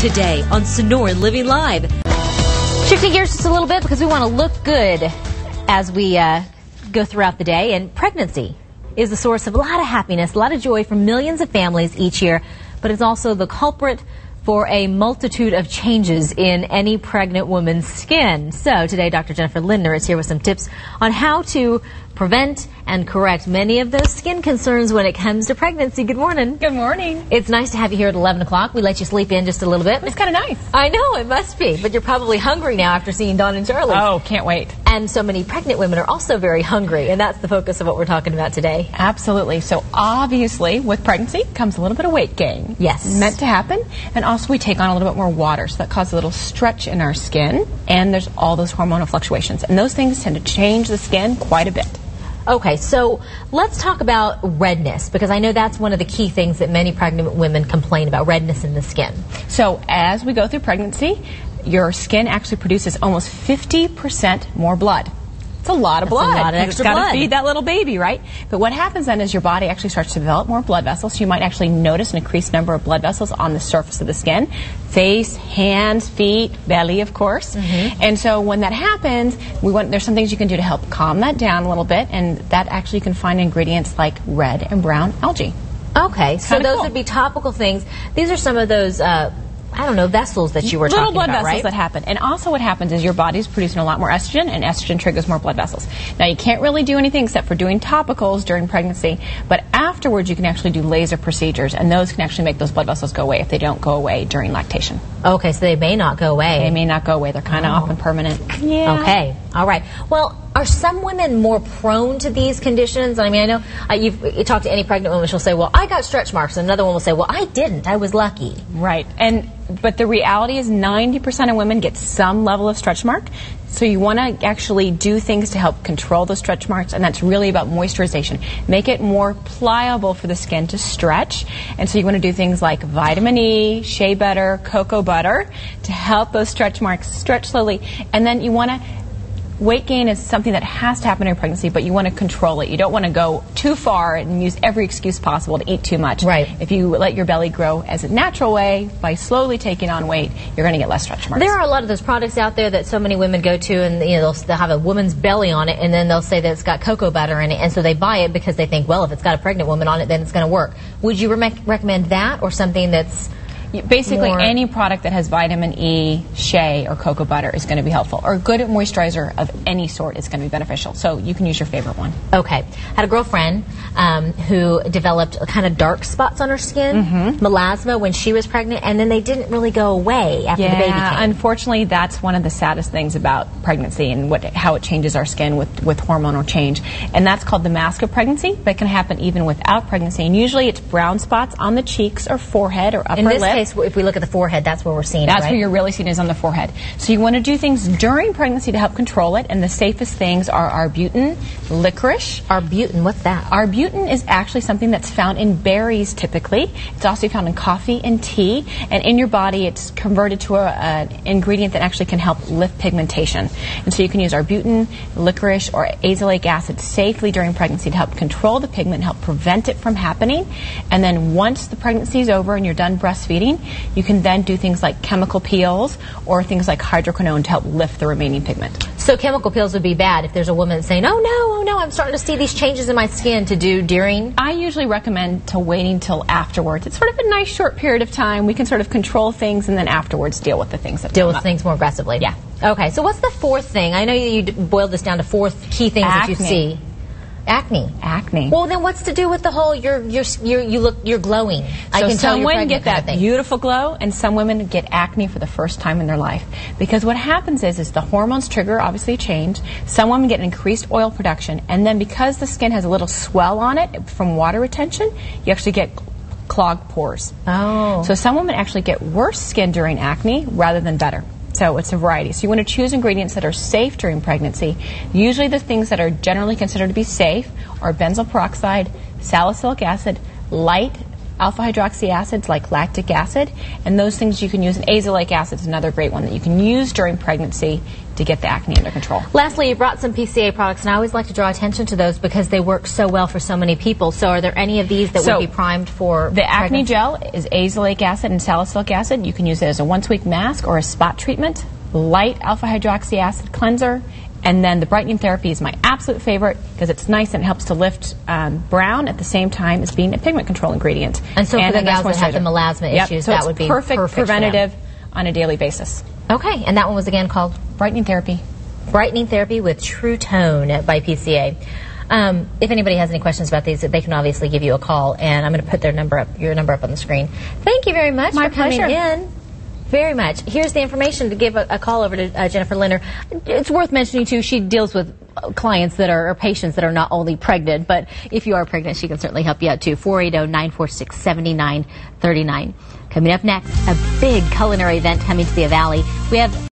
today on Sonoran Living Live. Shifting gears just a little bit because we want to look good as we go throughout the day. And pregnancy is the source of a lot of happiness, a lot of joy for millions of families each year, but it's also the culprit for a multitude of changes in any pregnant woman's skin. So today, Dr. Jennifer Lindner is here with some tips on how to prevent and correct many of those skin concerns when it comes to pregnancy. Good morning. Good morning. It's nice to have you here at 11 o'clock. We let you sleep in just a little bit. It's kind of nice. I know, it must be. But you're probably hungry now after seeing Dawn and Charlie. Oh, can't wait. And so many pregnant women are also very hungry, and that's the focus of what we're talking about today. Absolutely. So obviously, with pregnancy comes a little bit of weight gain. Yes. Meant to happen. And also we take on a little bit more water, so that causes a little stretch in our skin. And there's all those hormonal fluctuations. And those things tend to change the skin quite a bit. Okay, so let's talk about redness, because I know that's one of the key things that many pregnant women complain about, redness in the skin. So as we go through pregnancy, your skin actually produces almost 50% more blood. It's a lot of blood. A lot of extra blood. It's got blood. to feed that little baby, right? But what happens then is your body actually starts to develop more blood vessels. So you might actually notice an increased number of blood vessels on the surface of the skin. Face, hands, feet, belly, of course. And so when that happens, there's some things you can do to help calm that down a little bit. And that actually you can find ingredients like red and brown algae. Okay, so Kinda those cool. would be topical things. These are some of those I don't know, vessels that you were Little talking blood about, vessels right? that happen. And also what happens is your body's producing a lot more estrogen, and estrogen triggers more blood vessels. Now, you can't really do anything except for doing topicals during pregnancy, but afterwards you can actually do laser procedures, and those can actually make those blood vessels go away if they don't go away during lactation. Okay, so they may not go away. They may not go away. They're kind of often permanent. Yeah. Okay, all right. Well, are some women more prone to these conditions? I mean, I know you talk to any pregnant woman, she'll say, well, I got stretch marks. And another one will say, well, I didn't. I was lucky. Right. But the reality is 90% of women get some level of stretch mark. So you want to actually do things to help control the stretch marks, and that's really about moisturization. Make it more pliable for the skin to stretch. And so you want to do things like vitamin E, shea butter, cocoa butter to help those stretch marks stretch slowly. And then you want to weight gain is something that has to happen in pregnancy, but you want to control it. You don't want to go too far and use every excuse possible to eat too much. Right. If you let your belly grow as a natural way, by slowly taking on weight, you're going to get less stretch marks. There are a lot of those products out there that so many women go to, and they'll have a woman's belly on it, and then they'll say that it's got cocoa butter in it, and so they buy it because they think, well, if it's got a pregnant woman on it, then it's going to work. Would you recommend that, or something that's basically more... any product that has vitamin E, shea, or cocoa butter is going to be helpful. Or a good moisturizer of any sort is going to be beneficial. So you can use your favorite one. Okay. Had a girlfriend who developed kind of dark spots on her skin, melasma, when she was pregnant, and then they didn't really go away after the baby came. Unfortunately, that's one of the saddest things about pregnancy and how it changes our skin with hormonal change. And that's called the mask of pregnancy, but it can happen even without pregnancy. And usually it's brown spots on the cheeks or forehead or upper lip. If we look at the forehead, that's where we're seeing it, That's right? where you're really seeing is on the forehead. So you want to do things during pregnancy to help control it, and the safest things are arbutin, licorice. Arbutin, what's that? Arbutin is actually something that's found in berries typically. It's also found in coffee and tea, and in your body it's converted to an ingredient that actually can help lift pigmentation. And so you can use arbutin, licorice, or azelaic acid safely during pregnancy to help control the pigment and help prevent it from happening. And then once the pregnancy is over and you're done breastfeeding, you can then do things like chemical peels or things like hydroquinone to help lift the remaining pigment. So chemical peels would be bad if there's a woman saying, oh no, I'm starting to see these changes in my skin, to do during? I usually recommend to waiting till afterwards. It's sort of a nice short period of time. We can sort of control things and then afterwards deal with the things that Deal come with up. things more aggressively. Yeah. Okay, so what's the fourth thing? I know you boiled this down to four key things that you see. Acne. Acne. Well, then what's to do with the whole you're glowing? I So can tell some you're women pregnant get kind of that thing. beautiful glow, and some women get acne for the first time in their life. Because what happens is the hormones trigger, obviously, change. Some women get increased oil production, and then because the skin has a little swell on it from water retention, you actually get clogged pores. Oh. So some women actually get worse skin during acne rather than better. So it's a variety. So you want to choose ingredients that are safe during pregnancy. Usually the things that are generally considered to be safe are benzoyl peroxide, salicylic acid, light alpha hydroxy acids like lactic acid, and those things you can use. And azelaic acid is another great one that you can use during pregnancy to to get the acne under control. Lastly, you brought some PCA products, and I always like to draw attention to those because they work so well for so many people. So are there any of these that would be primed for the acne pregnancy? gel is azelaic acid and salicylic acid. You can use it as a once-a-week mask or a spot treatment. Light alpha hydroxy acid cleanser. And then the brightening therapy is my absolute favorite because it's nice and it helps to lift brown at the same time as being a pigment control ingredient. And so for the gals that have the melasma issues, so that would be perfect preventative on a daily basis. Okay, and that one was again called Brightening Therapy. Brightening Therapy with True Tone by PCA. If anybody has any questions about these, they can obviously give you a call, and I'm going to put your number up on the screen. Thank you very much for coming in. Very much. Here's the information to give a call over to Jennifer Linner. It's worth mentioning, too, she deals with clients that are, or patients that are not only pregnant, but if you are pregnant, she can certainly help you out, too. 480-946-7939. Coming up next, a big culinary event coming to the Valley. We have